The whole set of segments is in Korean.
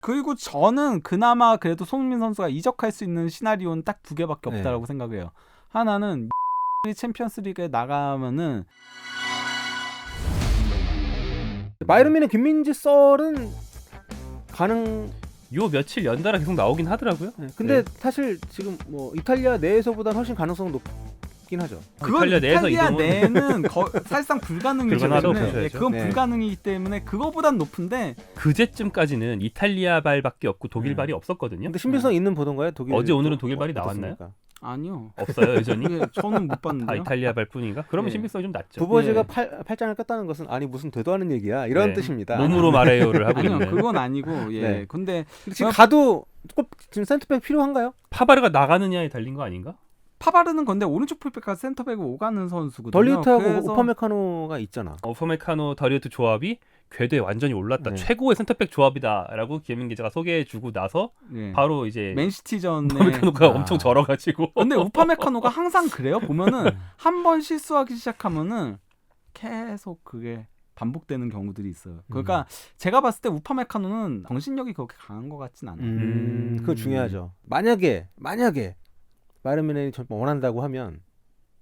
그리고 저는 그나마 그래도 손흥민 선수가 이적할 수 있는 시나리오는 딱 2개밖에 없다라고 생각해요. 하나는 챔피언스리그에 나가면은 바이에른 뮌헨 김민재 썰은 가능. 요 며칠 연달아 계속 나오긴 하더라고요. 근데 사실 지금 뭐 이탈리아 내에서보다 훨씬 가능성은 높긴 하죠. 그건 이탈리아 내에서 이탈리아 이동은 내는 사실상 불가능이기 불가능하다고 때문에 보셔야죠. 그건 네. 불가능이기 때문에 그거보단 높은데 그제쯤까지는 이탈리아발밖에 없고 독일발이 없었거든요. 근데 신빙성 있는 보던가요? 독일 어제 오늘은 독일발이 어떻습니까? 나왔나요? 아니요. 없어요 여전히. 예, 저는 못 다 봤는데요. 이탈리아발뿐인가? 그러면 예. 신빙성이 좀 낮죠. 두버지가 예. 팔짱을 꼈다는 것은 아니 무슨 되도 않은 얘기야 이런 네. 뜻입니다. 몸으로 말해요를 하고 아니요, 있는. 그건 아니고 예. 네. 근데 지금 가도 꼭 지금 센터백 필요한가요? 파바르가 나가느냐에 달린 거 아닌가? 파바르는 건데 오른쪽 풀백과 센터백을 오가는 선수거든요. 덜리우트하고 그래서 우파메카노가 있잖아. 어퍼메카노 더리우트 조합이 궤도에 완전히 올랐다. 네. 최고의 센터백 조합이다라고 김민 기자가 소개해주고 나서 예. 바로 이제 맨시티전에 우파메카노가 아. 엄청 절어가지고. 근데 우파메카노가 항상 그래요. 보면은 한 번 실수하기 시작하면은 계속 그게 반복되는 경우들이 있어요. 그러니까 제가 봤을 때 우파메카노는 정신력이 그렇게 강한 것 같진 않아요. 그거 중요하죠. 만약에 바이에른 뮌헨이 정말 원한다고 하면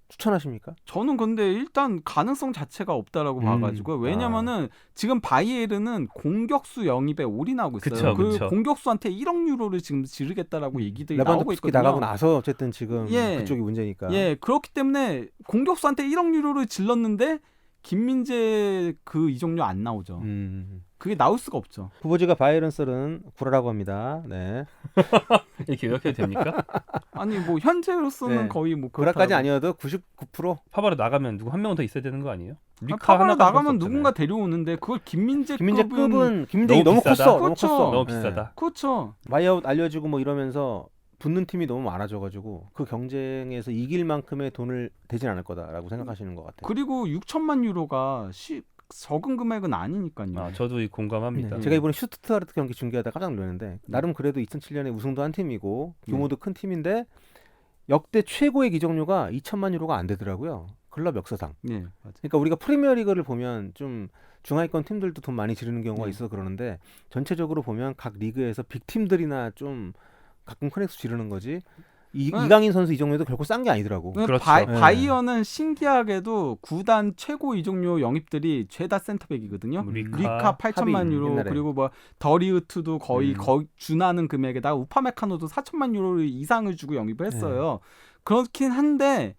추천하십니까? 저는 근데 일단 가능성 자체가 없다라고 봐가지고 왜냐면은 지금 바이에른은 공격수 영입에 올인하고 있어요. 그쵸. 공격수한테 1억 유로를 지금 지르겠다라고 얘기들이 나오고 레반도프스키 있거든요. 나가고 나서 어쨌든 지금 예. 그쪽이 문제니까. 예, 그렇기 때문에 공격수한테 1억 유로를 질렀는데 김민재 그 이적료 안 나오죠. 그게 나올 수가 없죠. 후보지가 바이에른 썰은 구라라고 합니다. 네. 이렇게 요약해도 됩니까? 아니 뭐 현재로서는 네. 거의 뭐 구라까지 그렇다라고. 아니어도 99%. 파바르 나가면 누구 한 명은 더 있어야 되는 거 아니에요? 리카 파바르 하나가 나가면 없잖아요. 누군가 데려오는데 그걸 김민재급은 김민재이 너무 너무 비싸다. 컸어. 너무 그렇죠. 컸어. 너무 네. 비싸다. 그렇죠. 바이아웃 알려주고 뭐 이러면서 붙는 팀이 너무 많아져가지고 그 경쟁에서 이길 만큼의 돈을 대진 않을 거다라고 생각하시는 것 같아요. 그리고 6천만 유로가 적은 금액은 아니니까요. 아, 저도 공감합니다. 네. 제가 이번에 슈투트가르트 경기 중계하다 깜짝 놀랐는데 나름 그래도 2007년에 우승도 한 팀이고 규모도 큰 팀인데 역대 최고의 기적료가 2천만 유로가 안 되더라고요. 클럽 역사상. 네, 맞아요. 그러니까 우리가 프리미어리그를 보면 좀 중하위권 팀들도 돈 많이 지르는 경우가 네. 있어서 그러는데 전체적으로 보면 각 리그에서 빅팀들이나 좀 가끔 큰 액수 지르는 거지. 이강인 선수 이적료도 결코 싼 게 아니더라고. 그렇죠. 바이어는 신기하게도 구단 최고 이적료 영입들이 죄다 센터백이거든요. 리카 8천만 합의, 유로 옛날에. 그리고 뭐 더리우트도 거의 준하는 금액에다가 우파메카노도 4천만 유로 이상을 주고 영입을 했어요. 그렇긴 한데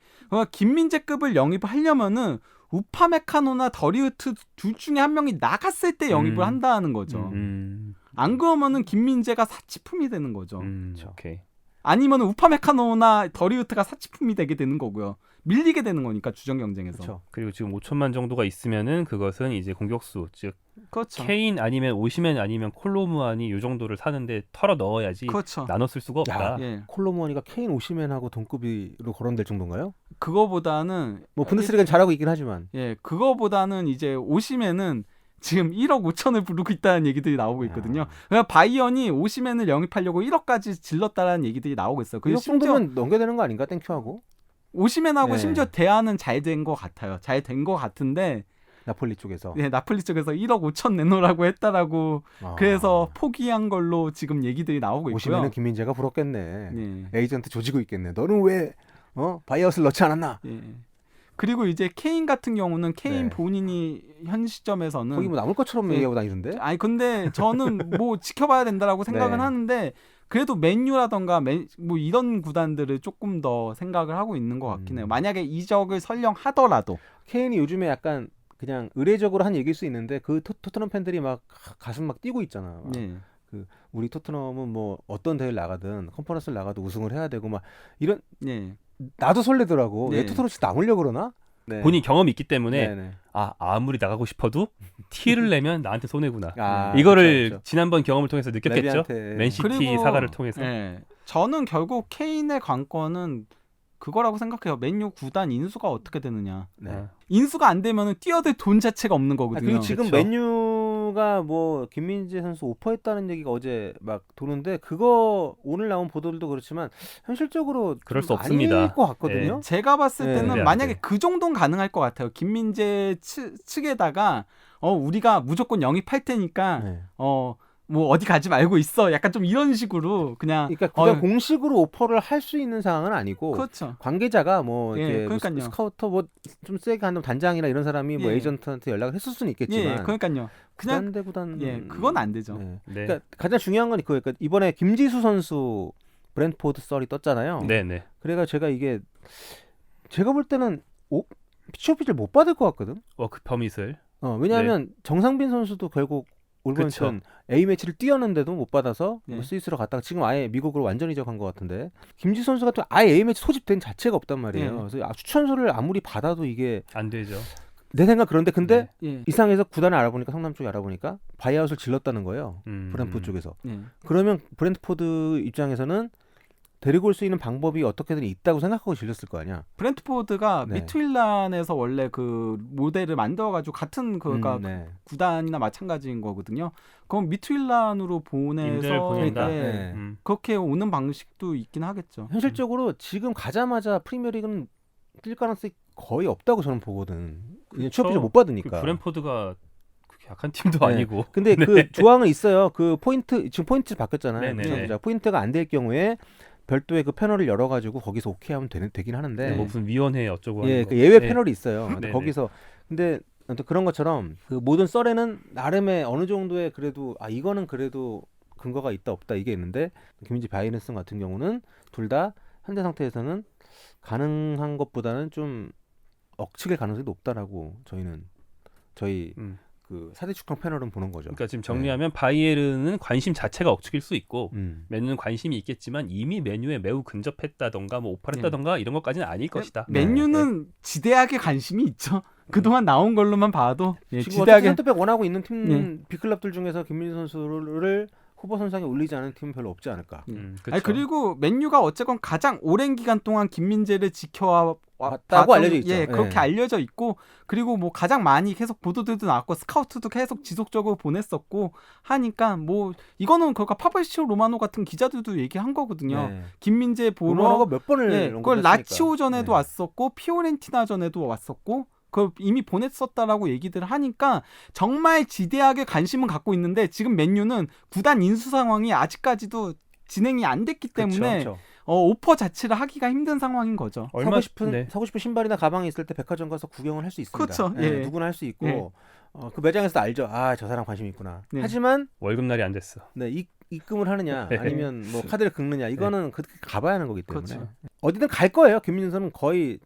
김민재급을 영입하려면은 우파메카노나 더리우트 둘 중에 한 명이 나갔을 때 영입을 한다는 거죠. 안 그러면은 김민재가 사치품이 되는 거죠. 오케이. 아니면 우파메카노나 더리우트가 사치품이 되게 되는 거고요. 밀리게 되는 거니까 주전 경쟁에서. 그렇죠. 그리고 지금 5천만 정도가 있으면은 그것은 이제 공격수 즉 그렇죠. 케인 아니면 오시멘 아니면 콜로무안이 이 정도를 사는데 털어 넣어야지 그렇죠. 나눠 쓸 수가 없다. 예. 콜로무아니가 케인 오시멘하고 동급으로 거론될 정도인가요? 그거보다는 뭐 분데스리가는 잘하고 있긴 하지만 그거보다는 이제 오시멘은 지금 1억 5천을 부르고 있다는 얘기들이 나오고 있거든요. 그러니까 바이언이 오시멘을 영입하려고 1억까지 질렀다라는 얘기들이 나오고 있어요. 그리고 1억 정도면 넘겨야 되는 거 아닌가? 땡큐하고 오시멘하고 네. 심지어 대화는 잘 된 것 같아요. 잘 된 것 같은데 나폴리 쪽에서 나폴리 쪽에서 1억 5천 내놓으라고 했다라고 그래서 포기한 걸로 지금 얘기들이 나오고 있고요. 오시면은 김민재가 부럽겠네. 네. 에이전트 조지고 있겠네. 너는 왜 바이아웃을 넣지 않았나? 예. 그리고 이제 케인 같은 경우는 케인 네. 본인이 현 시점에서는 거기 뭐 남을 것처럼 얘기하고 다니던데? 아니 근데 저는 뭐 지켜봐야 된다라고 생각은 네. 하는데 그래도 맨유라던가 뭐 이런 구단들을 조금 더 생각을 하고 있는 것 같긴 해요. 만약에 이적을 설령 하더라도 케인이 요즘에 약간 그냥 의례적으로 한 얘기일 수 있는데 그 토트넘 팬들이 막 가슴 막 뛰고 있잖아. 네. 우리 토트넘은 뭐 어떤 대회를 나가든 컨퍼런스를 나가도 우승을 해야 되고 막 이런 네. 나도 설레더라고. 네. 왜 토트넘이 남으려고 그러나? 네. 본인 경험이 있기 때문에 네네. 아무리 나가고 싶어도 티를 내면 나한테 손해구나. 이거를 그렇죠. 지난번 경험을 통해서 느꼈겠죠. 레비한테. 맨시티 그리고, 사과를 통해서. 저는 결국 케인의 관건은 그거라고 생각해요. 맨유 구단 인수가 어떻게 되느냐. 네. 인수가 안 되면은 뛰어들 돈 자체가 없는 거거든요. 그리고 지금 그쵸. 맨유가 뭐 김민재 선수 오퍼했다는 얘기가 어제 막 도는데 그거 오늘 나온 보도들도 그렇지만 현실적으로 그럴 수 좀 없습니다. 아닐 것 같거든요. 제가 봤을 네. 때는 네, 만약에 네. 그 정도는 가능할 것 같아요. 김민재 측에다가 우리가 무조건 영입할 테니까 네. 뭐 어디 가지 말고 있어. 약간 좀 이런 식으로 그냥 그러니까 구단 공식으로 오퍼를 할 수 있는 상황은 아니고 그렇죠. 관계자가 뭐 예, 이렇게 그러니까요. 스카우터 뭐 좀 세게 하는 단장이나 이런 사람이 뭐 예. 에이전트한테 연락을 했을 수는 있겠지만 예, 그러니까요. 그냥 구단 대 구단 예, 그건 안 되죠. 네. 네. 그러니까 가장 중요한 건 그거예요. 그러니까 이번에 김지수 선수 브랜트포드 썰이 떴잖아요. 네네. 그래가 제가 볼 때는 피치오피를 못 받을 것 같거든. 그 범윗을. 왜냐하면 정상빈 선수도 결국 올번 시즌 A 매치를 뛰었는데도 못 받아서 네. 스위스로 갔다가 지금 아예 미국으로 완전 이적한 것 같은데 김지수 선수 같은 아예 A 매치 소집된 자체가 없단 말이에요. 네. 그래서 추천서를 아무리 받아도 이게 안 되죠. 내 생각 그런데 근데 예. 이상해서 구단을 알아보니까 성남 쪽에 알아보니까 바이아웃을 질렀다는 거예요. 음. 브랜트포드 쪽에서. 예. 그러면 브랜트포드 입장에서는 데리고 올 수 있는 방법이 어떻게든 있다고 생각하고 질렀을 거 아니야. 브랜트포드가 네. 미투일란에서 원래 그 모델을 만들어가지고 같은 그가 네. 구단이나 마찬가지인 거거든요. 그럼 미투일란으로 임대를 보내서 보낸다? 예, 네. 그렇게 오는 방식도 있긴 하겠죠. 현실적으로 지금 가자마자 프리미어리그는 뛸 가능성이 거의 없다고 저는 보거든. 그냥 취업비를 못 받으니까. 그 브랜포드가 그렇게 약한 팀도 네. 아니고. 근데 그 조항은 있어요. 그 포인트 지금 포인트 바뀌었잖아요. 네네. 자, 포인트가 안 될 경우에 별도의 그 패널을 열어가지고 거기서 오케이 하면 되긴 하는데. 뭐 무슨 위원회 어쩌고 하는 예, 거. 그 예외 네. 패널이 있어요. 근데 네네. 거기서 근데 아무튼 그런 것처럼 그 모든 썰에는 나름의 어느 정도의 그래도 이거는 그래도 근거가 있다 없다 이게 있는데 김민지 바이든슨 같은 경우는 둘 다 현재 상태에서는 가능한 것보다는 좀 억측일 가능성이 높다라고 저희 그 사대 축강 패널은 보는 거죠. 그러니까 지금 정리하면 바이에른은 관심 자체가 억측일 수 있고 음. 맨유는 관심이 있겠지만 이미 맨유에 매우 근접했다던가 뭐 오파했다던가 이런 것까지는 아닐 것이다. 맨유는 지대하게 관심이 있죠. 그동안 나온 걸로만 봐도 지금 지대하게 센터백 원하고 있는 팀 빅클럽들 중에서 김민지 선수를 후보 선상에 올리지 않은 팀은 별로 없지 않을까. 그쵸. 아니, 그리고 맨유가 어쨌건 가장 오랜 기간 동안 김민재를 왔다고 알려져 있죠. 예, 그렇게 알려져 있고 그리고 뭐 가장 많이 계속 보도들도 나왔고 스카우트도 계속 지속적으로 보냈었고 하니까 뭐 이거는 그러니까 파브리치오 로마노 같은 기자들도 얘기한 거거든요. 네. 김민재 보러 로마노가 몇 번을 예, 그걸 언급했으니까. 라치오 전에도 네. 왔었고 피오렌티나 전에도 왔었고 그걸 이미 보냈었다라고 얘기들을 하니까 정말 지대하게 관심은 갖고 있는데 지금 맨유는 구단 인수 상황이 아직까지도 진행이 안 됐기 때문에 그쵸. 오퍼 자체를 하기가 힘든 상황인 거죠. 사고 싶은 신발이나 가방이 있을 때 백화점 가서 구경을 할 수 있습니다. 그렇죠. 예, 예. 누구나 할 수 있고 예. 그 매장에서 알죠. 저 사람 관심 있구나. 네. 하지만 월급날이 안 됐어. 네, 입금을 하느냐 네. 아니면 뭐 카드를 긁느냐 이거는 그렇게 가봐야 하는 거기 때문에 그렇죠. 어디든 갈 거예요. 김민준 선수는 거의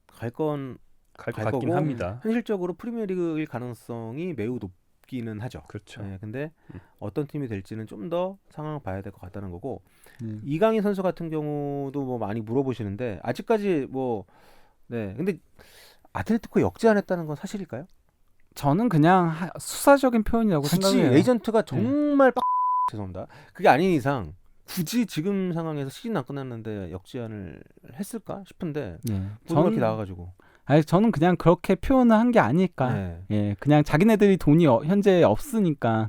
갈 것 같긴 거고 합니다. 현실적으로 프리미어리그일 가능성이 매우 높기는 하죠. 그렇죠. 네, 근데 어떤 팀이 될지는 좀 더 상황을 봐야 될 것 같다는 거고 네. 이강인 선수 같은 경우도 뭐 많이 물어보시는데 아직까지 근데 아틀레티코 역제안했다는 건 사실일까요? 저는 그냥 수사적인 표현이라고 굳이 생각해요. 에이전트가 정말 죄송합니다. 그게 아닌 이상 굳이 지금 상황에서 시즌 안 끝났는데 역제안을 했을까 싶은데 보도 이렇게 나와가지고 저는 그냥 그렇게 표현을 한 게 아닐까. 네. 예, 그냥 자기네들이 돈이 현재 없으니까.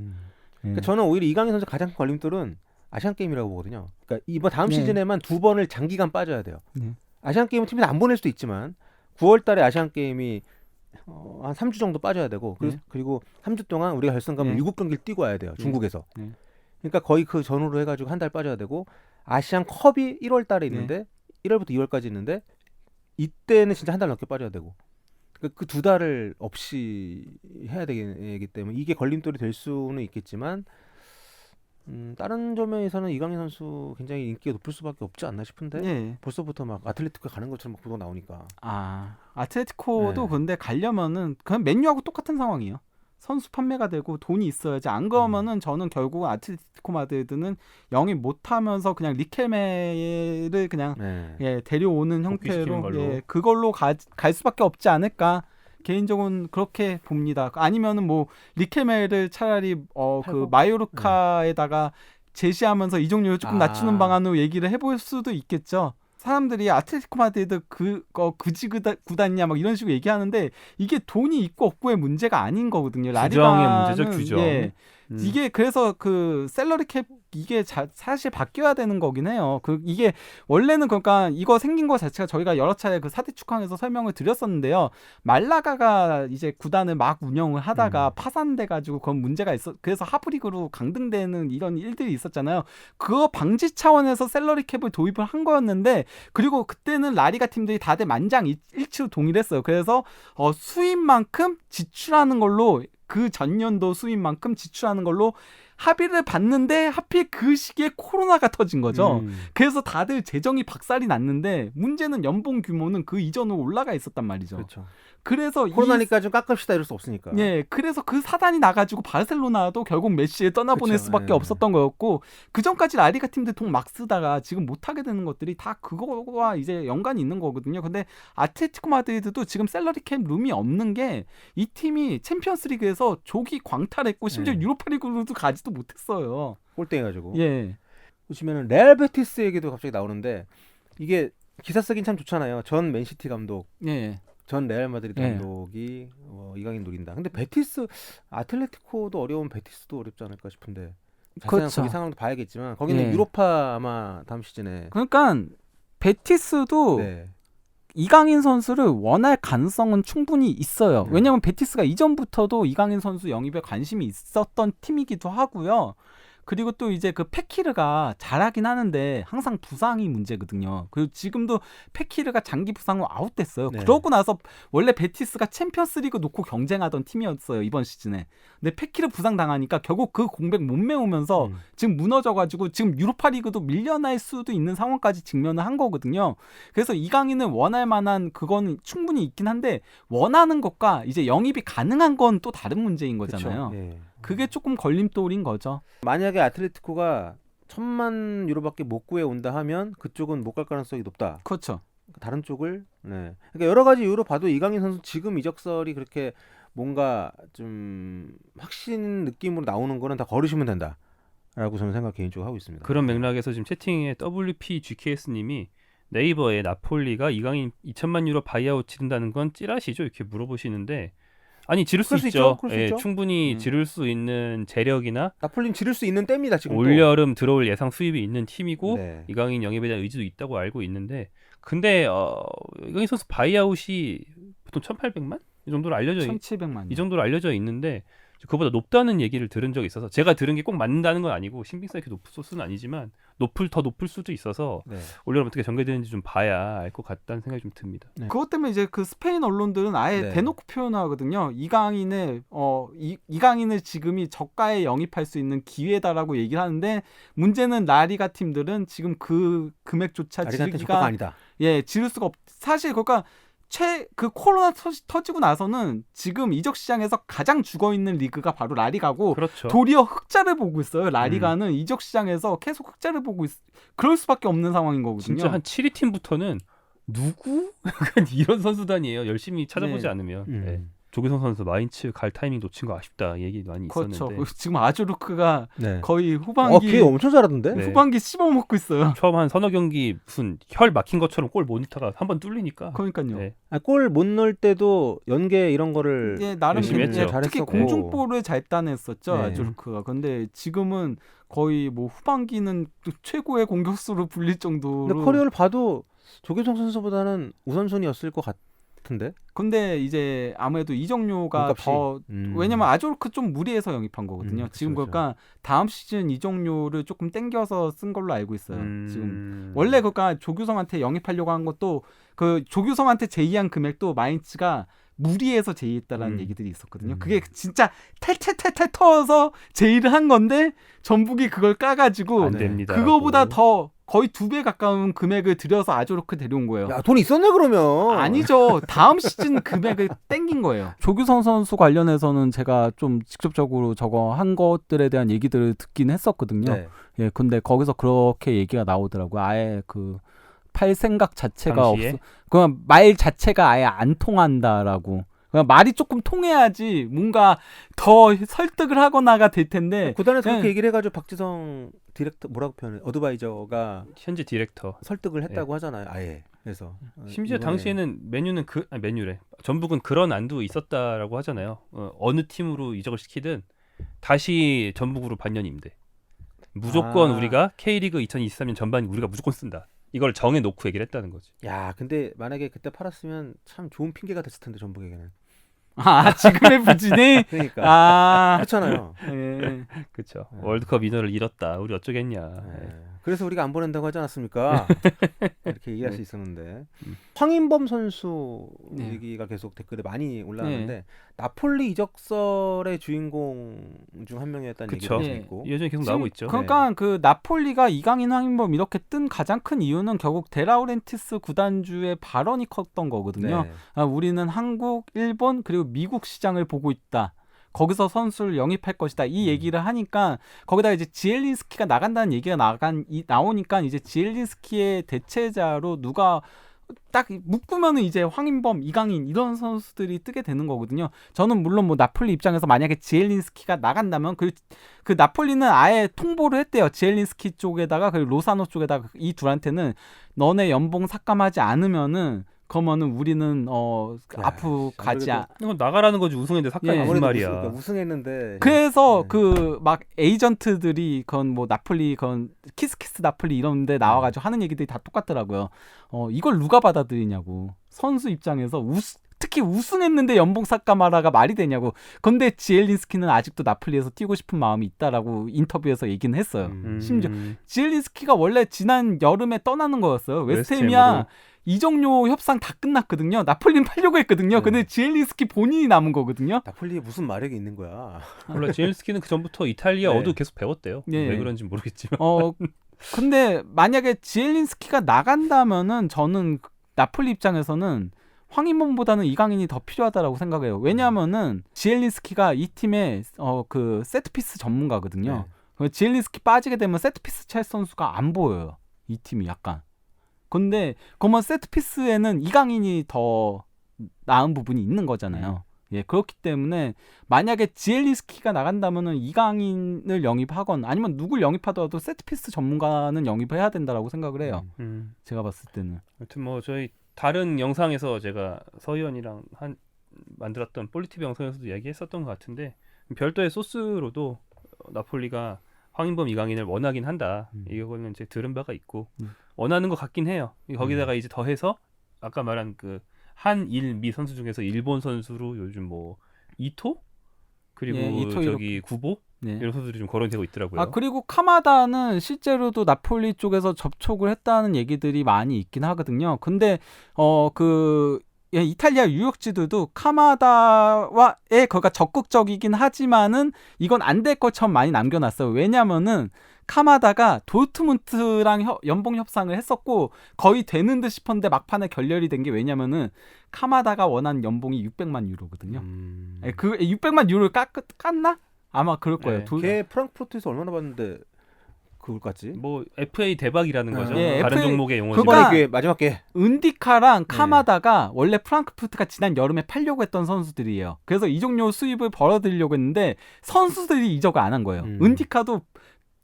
그러니까 저는 오히려 이강인 선수 가장 큰 걸림돌은 아시안 게임이라고 보거든요. 그러니까 이번 다음 네. 시즌에만 2번을 장기간 빠져야 돼요. 네. 아시안 게임은 팀에서 안 보낼 수도 있지만 9월달에 아시안 게임이 한 3주 정도 빠져야 되고 그리고 3주 동안 우리가 결승 가면 7경기를 뛰고 와야 돼요. 중국에서. 그러니까 거의 그 전후로 해가지고 한 달 빠져야 되고 아시안 컵이 1월달에 있는데 1월부터 2월까지 있는데 이때는 진짜 한 달 넘게 빠져야 되고 그 2달을 없이 해야 되기 때문에 이게 걸림돌이 될 수는 있겠지만 다른 점에서는 이강인 선수 굉장히 인기가 높을 수밖에 없지 않나 싶은데 벌써부터 막 아틀레티코에 가는 것처럼 막 보도가 나오니까 아틀레티코도 근데 가려면은 그냥 맨유하고 똑같은 상황이에요. 선수 판매가 되고 돈이 있어야지. 안 그러면은 저는 결국 아틀레티코 마드리드는 영입 못하면서 그냥 리켈메를 그냥 데려오는 형태로 그걸로 갈 수밖에 없지 않을까. 개인적으로는 그렇게 봅니다. 아니면은 뭐 리켈메를 차라리 그 마요르카에다가 제시하면서 이적료를 조금 낮추는 방안으로 얘기를 해볼 수도 있겠죠. 사람들이 아틀레티코 마드리드 그지 구단이냐 막 이런 식으로 얘기하는데 이게 돈이 있고 없고의 문제가 아닌 거거든요. 규정의 문제죠, 규정. 이게 그래서 그 셀러리 캡이 이게 사실 바뀌어야 되는 거긴 해요. 이게 원래는 그러니까 이거 생긴 거 자체가 저희가 여러 차례 그 4대 축항에서 설명을 드렸었는데요. 말라가가 이제 구단을 막 운영을 하다가 파산돼 가지고 그건 문제가 그래서 하프리그로 강등되는 이런 일들이 있었잖아요. 그거 방지 차원에서 셀러리 캡을 도입을 한 거였는데 그리고 그때는 라리가 팀들이 다들 만장일치로 동일했어요. 그래서 수입만큼 지출하는 걸로 그 전년도 수입만큼 지출하는 걸로 합의를 봤는데 하필 그 시기에 코로나가 터진 거죠. 그래서 다들 재정이 박살이 났는데 문제는 연봉 규모는 그 이전으로 올라가 있었단 말이죠. 그렇죠. 그래서 코로나니까 좀 깎읍시다 이럴 수 없으니까. 예, 그래서 그 사단이 나가지고 바르셀로나도 결국 메시를 떠나보낼 그쵸, 수밖에 예. 없었던 거였고 그 전까지 라리가 팀들 돈 막 쓰다가 지금 못하게 되는 것들이 다 그거와 이제 연관이 있는 거거든요. 근데 아틀레티코 마드리드도 지금 셀러리 캡 룸이 없는 게 이 팀이 챔피언스리그에서 조기 광탈했고 심지어 예. 유로파리그로도 가지도 못했어요. 꼴등해가지고. 예, 보시면은 레알 베티스 얘기도 갑자기 나오는데 이게 기사 쓰긴 참 좋잖아요. 전 맨시티 감독, 예. 전 레알 마드리드 예. 감독이 이강인 노린다. 근데 베티스, 아틀레티코도 어려운 베티스도 어렵지 않을까 싶은데. 자세한 그렇죠. 거기 상황도 봐야겠지만 거기는 예. 유로파 아마 다음 시즌에. 그러니까 베티스도 네. 이강인 선수를 원할 가능성은 충분히 있어요. 네. 왜냐하면 베티스가 이전부터도 이강인 선수 영입에 관심이 있었던 팀이기도 하고요. 그리고 또 이제 그 페키르가 잘하긴 하는데 항상 부상이 문제거든요. 그리고 지금도 페키르가 장기 부상으로 아웃됐어요. 네. 그러고 나서 원래 베티스가 챔피언스리그 놓고 경쟁하던 팀이었어요. 이번 시즌에. 근데 페키르 부상 당하니까 결국 그 공백 못 메우면서 지금 무너져가지고 지금 유로파리그도 밀려날 수도 있는 상황까지 직면을 한 거거든요. 그래서 이강인은 원할 만한 그건 충분히 있긴 한데 원하는 것과 이제 영입이 가능한 건 또 다른 문제인 거잖아요. 그쵸. 예. 그게 조금 걸림돌인 거죠. 만약에 아틀레티코가 1,000만 유로밖에 못 구해 온다 하면 그쪽은 못 갈 가능성이 높다. 그렇죠. 다른 쪽을. 네. 그러니까 여러 가지 이유로 봐도 이강인 선수 지금 이적설이 그렇게 뭔가 좀 확신 느낌으로 나오는 거는 다 거르시면 된다라고 저는 생각 개인적으로 하고 있습니다. 그런 맥락에서 지금 채팅에 WPGKS님이 네이버에 나폴리가 이강인 2천만 유로 바이아웃 지른다는 건 찌라시죠? 이렇게 물어보시는데 아니 지를 수 그럴 수 있죠. 있죠. 그럴 수 예, 있죠. 충분히 지를 수 있는 재력이나 나폴린 지를 수 있는 때입니다 지금. 올여름 들어올 예상 수입이 있는 팀이고 네. 이강인 영입에 대한 의지도 있다고 알고 있는데 근데 이강인 선수 바이아웃이 보통 1,800만 이 정도로 알려져 1,700만. 이 정도로 알려져 있는데 그보다 높다는 얘기를 들은 적이 있어서 제가 들은 게 꼭 맞는다는 건 아니고 신빙성이 이렇게 높을 소스는 아니지만 더 높을 수도 있어서 네. 올여름 어떻게 전개되는지 좀 봐야 알 것 같다는 생각이 좀 듭니다. 네. 그것 때문에 이제 그 스페인 언론들은 아예 네. 대놓고 표현하거든요. 이강인을 지금이 저가에 영입할 수 있는 기회다라고 얘기를 하는데 문제는 라리가 팀들은 지금 그 금액조차 아리한테 지르기가 조카가 아니다. 지를 수가 사실 그러니까 그 코로나 터지고 나서는 지금 이적 시장에서 가장 죽어 있는 리그가 바로 라리가고 그렇죠. 도리어 흑자를 보고 있어요. 라리가는 이적 시장에서 계속 흑자를 보고 그럴 수밖에 없는 상황인 거거든요. 진짜 한 7위 팀부터는 누구? 약간 이런 선수단이에요. 열심히 찾아보지 네. 않으면. 네. 조규성 선수 마인츠 갈 타이밍 놓친 거 아쉽다 얘기 많이 그렇죠. 있었는데 지금 아주르크가 네. 거의 후반기 걔 엄청 잘하던데. 네. 후반기 씹어먹고 있어요. 처음 한 서너 경기 무슨 혈 막힌 것처럼 골 모니터가 한 번 뚫리니까 그러니까요. 네. 골 못 넣을 때도 연계 이런 거를 나름 열심히 했죠. 특히 잘했었고. 공중볼을 잘 따냈었죠. 네. 아주르크가. 근데 지금은 거의 뭐 후반기는 또 최고의 공격수로 불릴 정도로. 근데 커리어를 봐도 조규성 선수보다는 우선순위였을 것 같은데. 근데 이제 아무래도 이정료가 몸값이. 더 왜냐면 아조르크 좀 무리해서 영입한 거거든요. 그쵸, 지금 그쵸. 그러니까 다음 시즌 이정료를 조금 땡겨서 쓴 걸로 알고 있어요. 지금 원래 원래 그러니까 조규성한테 영입하려고 한 것도 그 조규성한테 제의한 금액도 마인츠가 무리해서 제의했다라는 얘기들이 있었거든요. 그게 진짜 탈탈탈탈 터서 제의를 한 건데 전북이 그걸 까가지고 안 됩니다. 그거보다 더 거의 2배 가까운 금액을 들여서 아조르크 데려온 거예요. 야, 돈 있었네 그러면. 아니죠. 다음 시즌 금액을 땡긴 거예요. 조규성 선수 관련해서는 제가 좀 직접적으로 저거 한 것들에 대한 얘기들을 듣긴 했었거든요. 네. 예, 근데 거기서 그렇게 얘기가 나오더라고요. 아예 그 팔 생각 자체가 당시에? 없어. 그냥 말 자체가 아예 안 통한다라고. 그냥 말이 조금 통해야지 뭔가 더 설득을 하거나가 될 텐데. 구단에서 그렇게 네. 얘기를 해가지고 박지성 디렉터 뭐라고 표현해? 어드바이저가 현재 디렉터 설득을 했다고 하잖아요. 아예. 그래서 심지어 이번에- 당시에는 맨유는 맨유래 전북은 그런 안도 있었다라고 하잖아요. 어느 팀으로 이적을 시키든 다시 전북으로 반년 임대. 무조건 우리가 K리그 2023년 전반 우리가 무조건 쓴다. 이걸 정해놓고 얘기를 했다는 거지. 야, 근데 만약에 그때 팔았으면 참 좋은 핑계가 됐을 텐데 전북에게는. 지금의 부진이 그러니까 그렇잖아요. 예. 그렇죠. 월드컵 인허를 잃었다. 우리 어쩌겠냐. 그래서 우리가 안 보낸다고 하지 않았습니까? 이렇게 얘기할 수 있었는데 황인범 선수 얘기가 계속 댓글에 많이 올라왔는데 나폴리 이적설의 주인공 중 한 명이었다는 그쵸. 얘기도 있고 예전에 계속 나오고 있죠. 그러니까 그 나폴리가 이강인, 황인범 이렇게 뜬 가장 큰 이유는 결국 데라우렌티스 구단주의 발언이 컸던 거거든요. 우리는 한국, 일본 그리고 미국 시장을 보고 있다. 거기서 선수를 영입할 것이다. 이 얘기를 하니까 거기다 이제 지엘린스키가 나간다는 얘기가 나오니까 이제 지엘린스키의 대체자로 누가 딱 묶으면은 이제 황인범, 이강인 이런 선수들이 뜨게 되는 거거든요. 저는 물론 뭐 나폴리 입장에서 만약에 지엘린스키가 나간다면 그 나폴리는 아예 통보를 했대요. 지엘린스키 쪽에다가 그리고 로사노 쪽에다가 이 둘한테는 너네 연봉 삭감하지 않으면은 그러면은 우리는 앞으로 가지 않. 이건 나가라는 거지. 우승했는데 삭감이 무슨 말이야. 우승했는데. 그래서 그 막 에이전트들이 그건 뭐 나폴리 그건 키스키스 나폴리 이런데 나와가지고 하는 얘기들이 다 똑같더라고요. 이걸 누가 받아들이냐고. 선수 입장에서 특히 우승했는데 연봉 삭감하라가 말이 되냐고. 근데 지엘린스키는 아직도 나폴리에서 뛰고 싶은 마음이 있다라고 인터뷰에서 얘기는 했어요. 심지어 지엘린스키가 원래 지난 여름에 떠나는 거였어요. 웨스트햄이야. 이적료 협상 다 끝났거든요. 나폴리는 팔려고 했거든요. 근데 지엘린스키 본인이 남은 거거든요. 나폴리에 무슨 마력이 있는 거야. 몰라. 지엘린스키는 그 전부터 이탈리아어도 계속 배웠대요. 왜 그런지 모르겠지만. 근데 만약에 지엘린스키가 나간다면은 저는 나폴리 입장에서는 황인범보다는 이강인이 더 필요하다라고 생각해요. 왜냐하면은 지엘린스키가 이 팀의 그 세트피스 전문가거든요. 지엘린스키 빠지게 되면 세트피스 찰 선수가 안 보여요. 이 팀이 약간. 근데 그러면 세트피스에는 이강인이 더 나은 부분이 있는 거잖아요. 그렇기 때문에 만약에 지엘린스키가 나간다면은 이강인을 영입하건 아니면 누굴 영입하더라도 세트피스 전문가는 영입을 해야 된다라고 생각을 해요. 제가 봤을 때는. 아무튼 뭐 저희 다른 영상에서 제가 서희원이랑 만들었던 폴리티브 영상에서도 이야기했었던 것 같은데 별도의 소스로도 나폴리가 황인범, 이강인을 원하긴 한다. 이거는 이제 들은 바가 있고 원하는 것 같긴 해요. 거기다가 이제 더해서 아까 말한 그 한일미 선수 중에서 일본 선수로 요즘 뭐 이토 그리고 이토 저기 구보 이런 선수들이 좀 거론되고 있더라고요. 그리고 카마다는 실제로도 나폴리 쪽에서 접촉을 했다는 얘기들이 많이 있긴 하거든요. 근데 이탈리아 유력지들도 카마다와의 거가 적극적이긴 하지만은 이건 안 될 것처럼 많이 남겨놨어요. 왜냐면은 카마다가 도르트문트랑 연봉 협상을 했었고 거의 되는 듯 싶었는데 막판에 결렬이 된 게 왜냐면은 카마다가 원한 연봉이 600만 유로거든요. 그 600만 유로를 깠나? 아마 그럴 거예요. 걔 프랑크푸르트에서 얼마나 받는데 그걸 깠지? 뭐 FA 대박이라는 거죠. FA, 다른 종목의 용어지만. 그러니까 마지막 게 은디카랑 카마다가 원래 프랑크푸르트가 지난 여름에 팔려고 했던 선수들이에요. 그래서 이적료 수입을 벌어들이려고 했는데 선수들이 이적을 안 한 거예요. 은디카도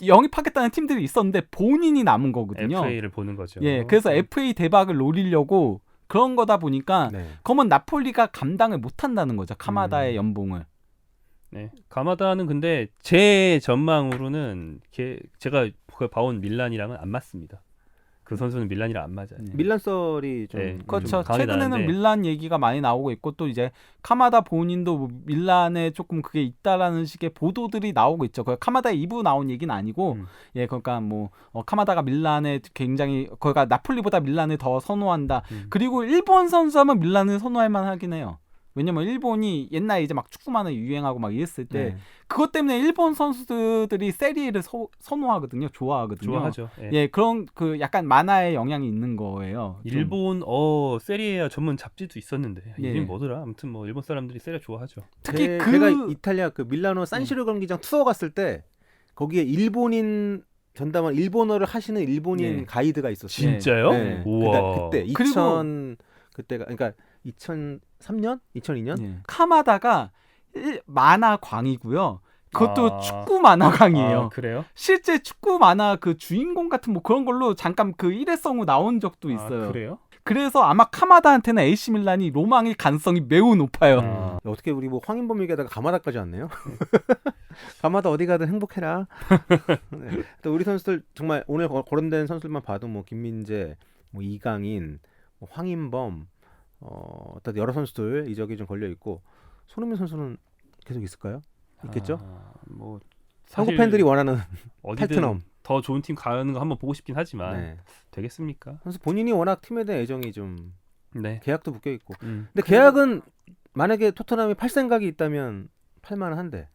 영입하겠다는 팀들이 있었는데 본인이 남은 거거든요. FA를 보는 거죠. 그래서 FA 대박을 노리려고 그런 거다 보니까 그러면 나폴리가 감당을 못 한다는 거죠. 카마다의 연봉을. 가마다는 근데 제 전망으로는 제가 봐온 밀란이랑은 안 맞습니다. 그 선수는 밀란이랑 안 맞아요. 밀란 썰이 좀 그렇죠. 좀 최근에는 나는데. 밀란 얘기가 많이 나오고 있고 또 이제 카마다 본인도 뭐 밀란에 조금 그게 있다라는 식의 보도들이 나오고 있죠. 그 카마다의 일부 나온 얘기는 아니고 그러니까 뭐 카마다가 밀란에 굉장히 그러니까 나폴리보다 밀란을 더 선호한다. 그리고 일본 선수하면 밀란을 선호할 만하긴 해요. 왜냐면 일본이 옛날에 이제 막 축구만을 유행하고 막 이랬을 때 그것 때문에 일본 선수들이 세리에를 선호하거든요. 좋아하거든요. 좋아하죠. 그런 그 약간 만화의 영향이 있는 거예요. 일본 세리에 전문 잡지도 있었는데 이름이 뭐더라? 아무튼 뭐 일본 사람들이 세리에 좋아하죠. 특히 제가 이탈리아 그 밀라노 산시로 경기장 투어 갔을 때 거기에 일본인 전담한 일본어를 하시는 일본인 가이드가 있었어요. 진짜요? 우와. 그때 2000 그러니까 2003년? 2002년? 카마다가 만화광이고요. 그것도 축구 만화광이에요. 그래요? 실제 축구 만화 그 주인공 같은 뭐 그런 걸로 잠깐 그 일회성으로 나온 적도 있어요. 그래요? 그래서 아마 카마다한테는 AC 밀란이 로망일 가능성이 매우 높아요. 어떻게 우리 뭐 황인범 얘기하다가 가마다까지 왔네요. 가마다 어디 가든 행복해라. 네. 또 우리 선수들 정말 오늘 거론된 선수들만 봐도 뭐 김민재, 뭐 이강인, 뭐 황인범, 또 여러 선수들 이적이 좀 걸려 있고 손흥민 선수는 계속 있을까요? 있겠죠? 뭐 한국 팬들이 원하는 어디든 패트넘. 더 좋은 팀 가는 거 한번 보고 싶긴 하지만 네. 되겠습니까? 선수 본인이 워낙 팀에 대한 애정이 좀 네. 계약도 묶여 있고. 근데 근데 계약은 만약에 토트넘이 팔 생각이 있다면 팔만한데.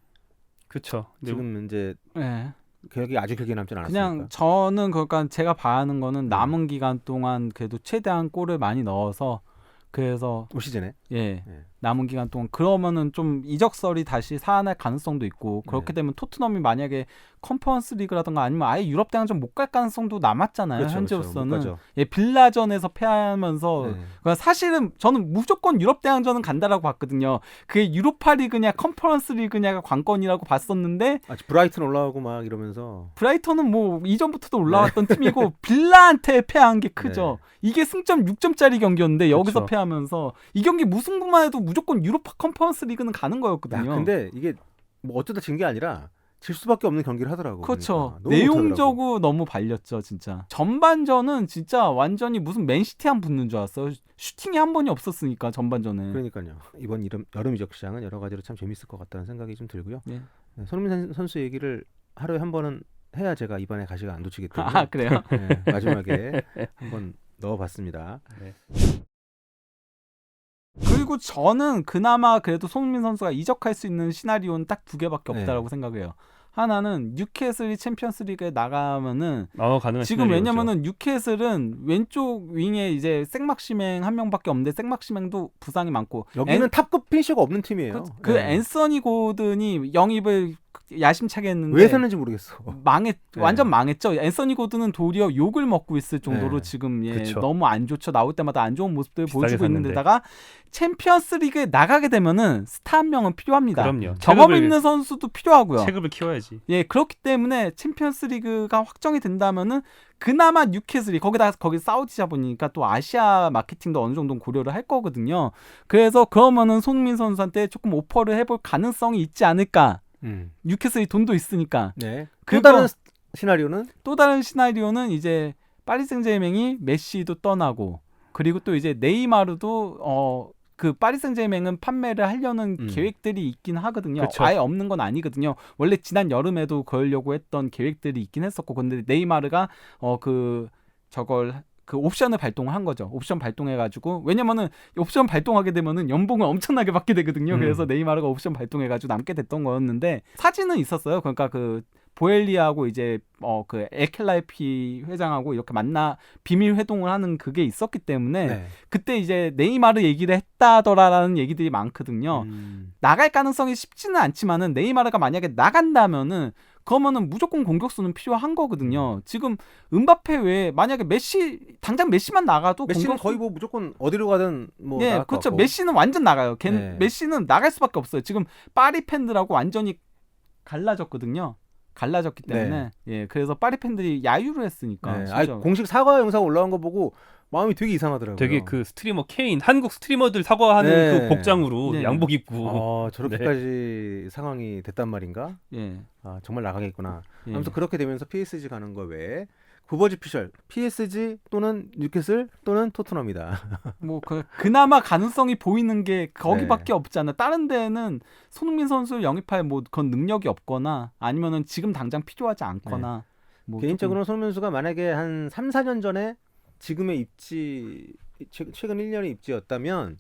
그렇죠. 지금 이제 네. 계약이 아주 길게 남진 않았으니까. 그냥 저는 그러니까 제가 바라는 거는 남은 기간 동안 그래도 최대한 골을 많이 넣어서 그래서 올 시즌에 예. 남은 기간 동안 그러면은 좀 이적설이 다시 살아날 가능성도 있고 그렇게 되면 토트넘이 만약에 컨퍼런스 리그라든가 아니면 아예 유럽 대항전 못 갈 가능성도 남았잖아요. 그렇죠, 현재로서는 그렇죠. 예, 빌라전에서 패하면서 그러니까 사실은 저는 무조건 유럽 대항전은 간다라고 봤거든요. 그게 유로파 리그냐 컨퍼런스 리그냐가 관건이라고 봤었는데 브라이튼 올라오고 막 이러면서 브라이턴은 뭐 이전부터도 올라왔던 팀이고 빌라한테 패한 게 크죠. 이게 승점 6점짜리 경기였는데 여기서 그렇죠. 패하면서 이 경기 무승부만 해도 무조건 유로파 컨퍼런스 리그는 가는 거였거든요. 근데 이게 뭐 어쩌다 진 게 아니라 질 수밖에 없는 경기를 하더라고. 그렇죠. 그러니까. 내용적으로 너무 발렸죠, 진짜. 전반전은 진짜 완전히 무슨 맨시티 한 붙는 줄 알았어요. 슈팅이 한 번이 없었으니까 전반전에. 그러니까요. 이번 여름 이적 시장은 여러 가지로 참 재밌을 것 같다는 생각이 좀 들고요. 예. 네, 손흥민 선수 얘기를 하루에 한 번은 해야 제가 입안에 가시가 안 돋치기 때문에 아, 그래요? 네, 마지막에 한번 넣어봤습니다. 네. 그리고 저는 그나마 그래도 손흥민 선수가 이적할 수 있는 시나리오는 딱 두 개밖에 없다라고 생각해요. 하나는 뉴캐슬이 챔피언스리그에 나가면은 가능한 지금 시나리오죠. 왜냐면은 뉴캐슬은 왼쪽 윙에 이제 생막시맹 한 명밖에 없는데 생막시맹도 부상이 많고 여기는 탑급 피니셔가 없는 팀이에요. 그 앤서니 고든이 영입을 야심차게 했는데 왜 했는지 모르겠어. 완전 망했죠. 앤서니 고든은 도리어 욕을 먹고 있을 정도로 네. 지금 그쵸. 너무 안 좋죠. 나올 때마다 안 좋은 모습들을 비싸게 보여주고 샀는데. 있는데다가 챔피언스리그에 나가게 되면은 스타 한 명은 필요합니다. 그럼요. 경험 체급을- 있는 선수도 필요하고요. 체급을 키워야지. 예, 그렇기 때문에 챔피언스리그가 확정이 된다면은 그나마 뉴캐슬이 거기 사우디자 보니까 또 아시아 마케팅도 어느 정도 고려를 할 거거든요. 그래서 그러면은 손흥민 선수한테 조금 오퍼를 해볼 가능성이 있지 않을까. 뉴캐슬이 돈도 있으니까. 네. 또 그거- 다른 시나리오는 또 다른 시나리오는 이제 파리 생제르맹이 메시도 떠나고 그리고 또 이제 네이마르도 그 파리 생제르맹은 판매를 하려는 계획들이 있긴 하거든요. 그쵸. 아예 없는 건 아니거든요. 원래 지난 여름에도 그러려고 했던 계획들이 있긴 했었고 근데 네이마르가 그 옵션을 발동을 한 거죠. 옵션 발동해가지고 왜냐면은 옵션 발동하게 되면은 연봉을 엄청나게 받게 되거든요. 그래서 네이마르가 옵션 발동해가지고 남게 됐던 거였는데 사진은 있었어요. 그러니까 그 보엘리하고 이제 그 엘켈라이피 회장하고 이렇게 만나 비밀 회동을 하는 그게 있었기 때문에 그때 이제 네이마르 얘기를 했다더라라는 얘기들이 많거든요. 나갈 가능성이 쉽지는 않지만은 네이마르가 만약에 나간다면은 그러면은 무조건 공격수는 필요한 거거든요. 지금 음바페 외에 만약에 당장 메시만 나가도 메시는 거의 뭐 무조건 어디로 가든 뭐 예, 나갈 것 그렇죠. 같고. 메시는 완전 나가요. 네. 메시는 나갈 수밖에 없어요. 지금 파리 팬들하고 완전히 갈라졌기 때문에 예, 그래서 파리 팬들이 야유를 했으니까. 네. 진짜. 공식 사과 영상 올라온 거 보고 마음이 되게 이상하더라고요. 되게 그 스트리머 케인 한국 스트리머들 사과하는 그 복장으로 네. 양복 입고 저렇게까지 상황이 됐단 말인가? 예. 정말 나가겠구나. 예. 아무튼 그렇게 되면서 PSG 가는 거 외에 구버지 피셜 PSG 또는 뉴캐슬 또는 토트넘이다. 뭐 그나마 가능성이 보이는 게 거기밖에 없잖아. 다른 데는 손흥민 선수를 영입할 뭐 그런 능력이 없거나 아니면은 지금 당장 필요하지 않거나. 뭐 개인적으로는 손흥민 선수가 만약에 한 3, 4년 전에 지금의 입지 최근 1년의 입지였다면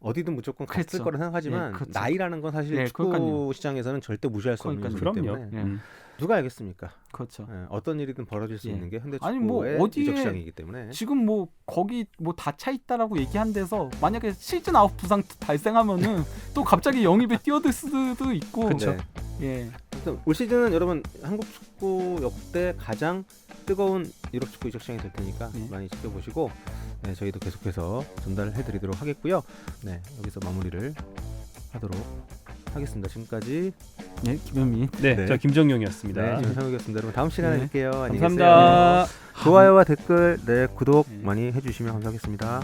어디든 무조건 갔을 거라 생각하지만 나이라는 건 사실 축구 그러니까요. 시장에서는 절대 무시할 수 없는 거기 때문에 누가 알겠습니까? 그렇죠. 어떤 일이든 벌어질 수 있는 게 현대 아니 뭐 축구의 어디에 이적 시장이기 때문에 지금 뭐 거기 뭐 다 차 있다라고 얘기한 데서 만약에 시즌 아웃 부상 발생하면은 또 갑자기 영입에 뛰어들 수도 있고. 그렇죠. 예. 올 시즌은 여러분 한국 축구 역대 가장 뜨거운 유럽 축구 이적 시장이 될 테니까 많이 지켜보시고 저희도 계속해서 전달을 해드리도록 하겠고요. 여기서 마무리를 하도록 하겠습니다. 지금까지 김현민. 저 김정용이었습니다. 김상욱이었습니다. 여러분 다음 시간에 뵐게요. 안녕히 계세요. 감사합니다. 좋아요와 댓글, 네, 구독 네. 많이 해주시면 감사하겠습니다.